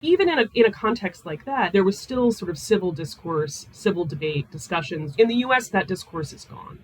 even in a context like that, there was still sort of civil discourse, civil debate, discussions. In the US, that discourse is gone.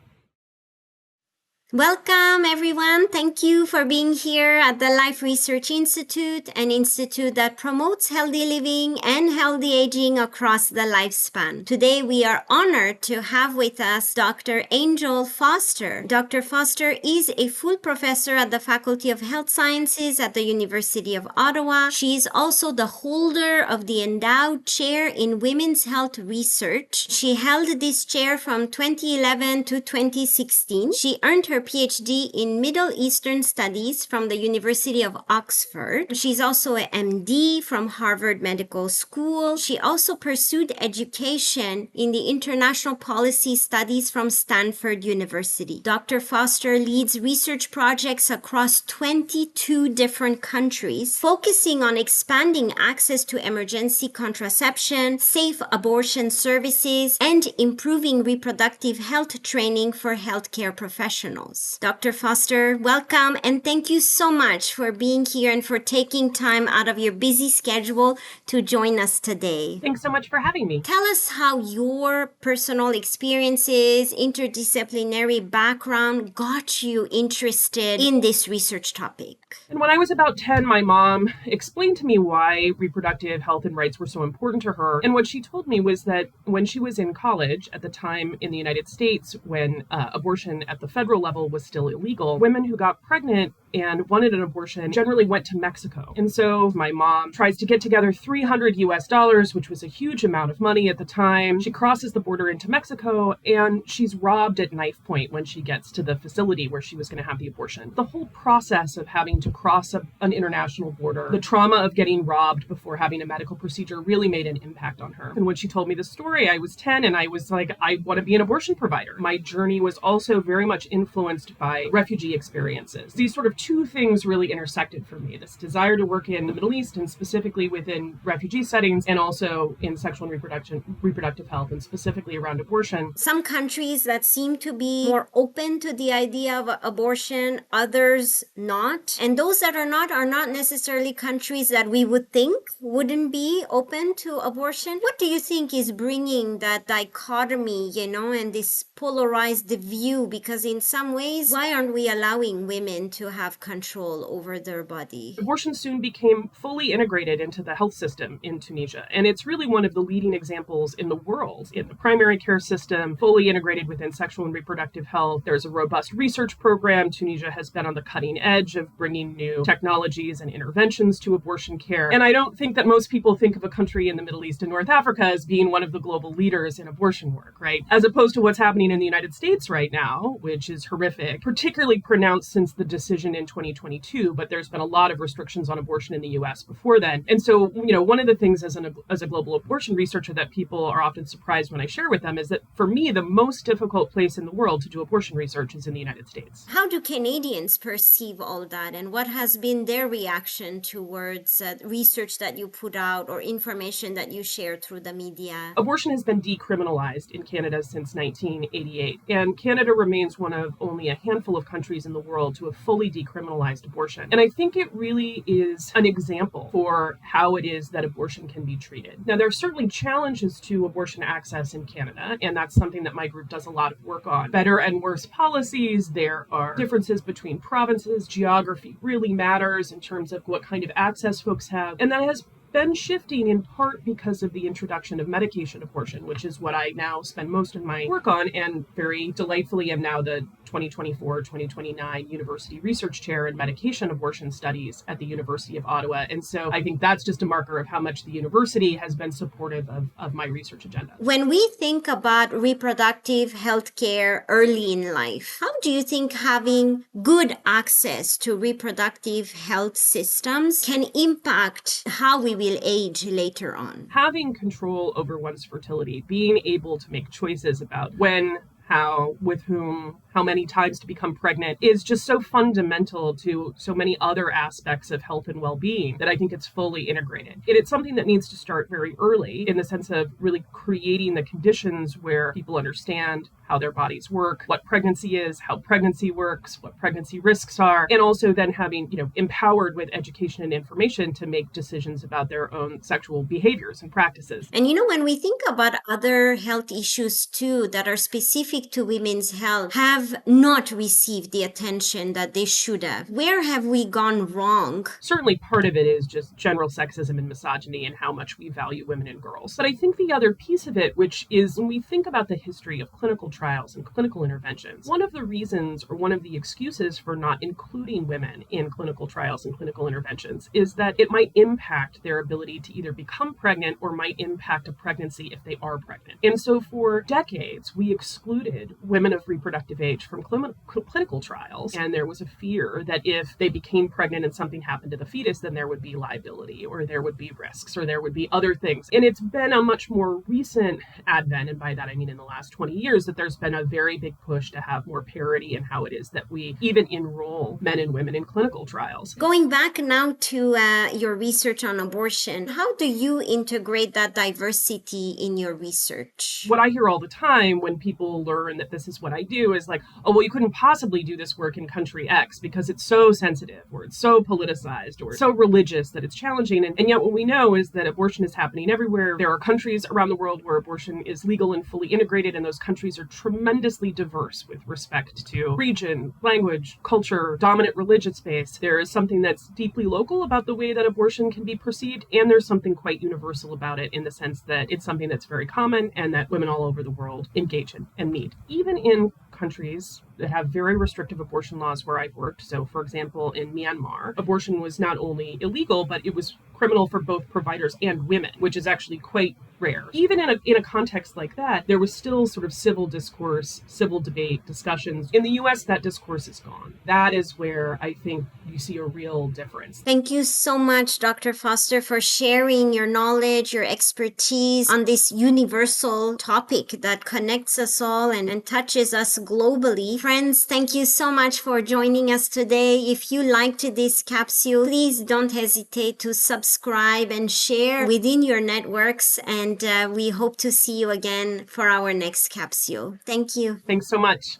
Welcome, everyone. Thank you for being here at the Life Research Institute, an institute that promotes healthy living and healthy aging across the lifespan. Today, we are honored to have with us Dr. Angel Foster. Dr. Foster is a full professor at the Faculty of Health Sciences at the University of Ottawa. She is also the holder of the Endowed Chair in Women's Health Research. She held this chair from 2011 to 2016. She earned her PhD in Middle Eastern Studies from the University of Oxford. She's also an MD from Harvard Medical School. She also pursued education in the International Policy Studies from Stanford University. Dr. Foster leads research projects across 22 different countries, focusing on expanding access to emergency contraception, safe abortion services, and improving reproductive health training for healthcare professionals. Dr. Foster, welcome, and thank you so much for being here and for taking time out of your busy schedule to join us today. Thanks so much for having me. Tell us how your personal experiences, interdisciplinary background got you interested in this research topic. And when I was about 10, my mom explained to me why reproductive health and rights were so important to her. And what she told me was that when she was in college, at the time in the United States, when abortion at the federal level was still illegal, women who got pregnant and wanted an abortion generally went to Mexico. And so my mom tries to get together $300, which was a huge amount of money at the time. She crosses the border into Mexico, and she's robbed at knife point when she gets to the facility where she was going to have the abortion. The whole process of having to cross an international border, the trauma of getting robbed before having a medical procedure really made an impact on her. And when she told me the story, I was 10 and I was like, I want to be an abortion provider. My journey was also very much influenced by refugee experiences. These sort of two things really intersected for me: this desire to work in the Middle East and specifically within refugee settings, and also in sexual and reproductive health, and specifically around abortion. Some countries that seem to be more open to the idea of abortion, others not. And those that are not necessarily countries that we would think wouldn't be open to abortion. What do you think is bringing that dichotomy, and this polarized view? Because in some ways, why aren't we allowing women to have control over their body? Abortion soon became fully integrated into the health system in Tunisia, and it's really one of the leading examples in the world in the primary care system, fully integrated within sexual and reproductive health. There's a robust research program. Tunisia has been on the cutting edge of bringing new technologies and interventions to abortion care. And I don't think that most people think of a country in the Middle East and North Africa as being one of the global leaders in abortion work, right? As opposed to what's happening in the United States right now, which is horrific, particularly pronounced since the decision in 2022, but there's been a lot of restrictions on abortion in the US before then. And so, one of the things as a global abortion researcher that people are often surprised when I share with them is that for me, the most difficult place in the world to do abortion research is in the United States. How do Canadians perceive all that, and what has been their reaction towards research that you put out or information that you share through the media? Abortion has been decriminalized in Canada since 1988, and Canada remains one of only a handful of countries in the world to have fully decriminalized abortion. And I think it really is an example for how it is that abortion can be treated. Now, there are certainly challenges to abortion access in Canada, and that's something that my group does a lot of work on. Better and worse policies, there are differences between provinces, geography really matters in terms of what kind of access folks have, and that has been shifting in part because of the introduction of medication abortion, which is what I now spend most of my work on, and very delightfully am now the 2024-2029 University Research Chair in Medication Abortion Studies at the University of Ottawa. And so I think that's just a marker of how much the university has been supportive of my research agenda. When we think about reproductive health care early in life, how do you think having good access to reproductive health systems can impact how we will age later on? Having control over one's fertility, being able to make choices about when, how, with whom, how many times to become pregnant, is just so fundamental to so many other aspects of health and well-being that I think it's fully integrated. And it's something that needs to start very early in the sense of really creating the conditions where people understand how their bodies work, what pregnancy is, how pregnancy works, what pregnancy risks are, and also then having, empowered with education and information to make decisions about their own sexual behaviors and practices. And when we think about other health issues too that are specific to women's health have not received the attention that they should have. Where have we gone wrong? Certainly part of it is just general sexism and misogyny and how much we value women and girls. But I think the other piece of it, which is when we think about the history of clinical trials and clinical interventions, one of the reasons or one of the excuses for not including women in clinical trials and clinical interventions is that it might impact their ability to either become pregnant or might impact a pregnancy if they are pregnant. And so for decades, we excluded women of reproductive age from clinical trials. And there was a fear that if they became pregnant and something happened to the fetus, then there would be liability or there would be risks or there would be other things. And it's been a much more recent advent, and by that I mean in the last 20 years, that there's been a very big push to have more parity in how it is that we even enroll men and women in clinical trials. Going back now to your research on abortion, how do you integrate that diversity in your research? What I hear all the time when people learn that this is what I do is like, oh, well, you couldn't possibly do this work in country X because it's so sensitive or it's so politicized or so religious that it's challenging. And yet what we know is that abortion is happening everywhere. There are countries around the world where abortion is legal and fully integrated, and those countries are tremendously diverse with respect to region, language, culture, dominant religious base. There is something that's deeply local about the way that abortion can be perceived, and there's something quite universal about it in the sense that it's something that's very common and that women all over the world engage in and need. Even in countries that have very restrictive abortion laws where I've worked. So, for example, in Myanmar, abortion was not only illegal, but it was criminal for both providers and women, which is actually quite rare. Even in a context like that, there was still sort of civil discourse, civil debate, discussions. In the US, that discourse is gone. That is where I think you see a real difference. Thank you so much, Dr. Foster, for sharing your knowledge, your expertise on this universal topic that connects us all and touches us globally. Friends, thank you so much for joining us today. If you liked this capsule, please don't hesitate to subscribe and share within your networks. And we hope to see you again for our next capsule. Thank you. Thanks so much.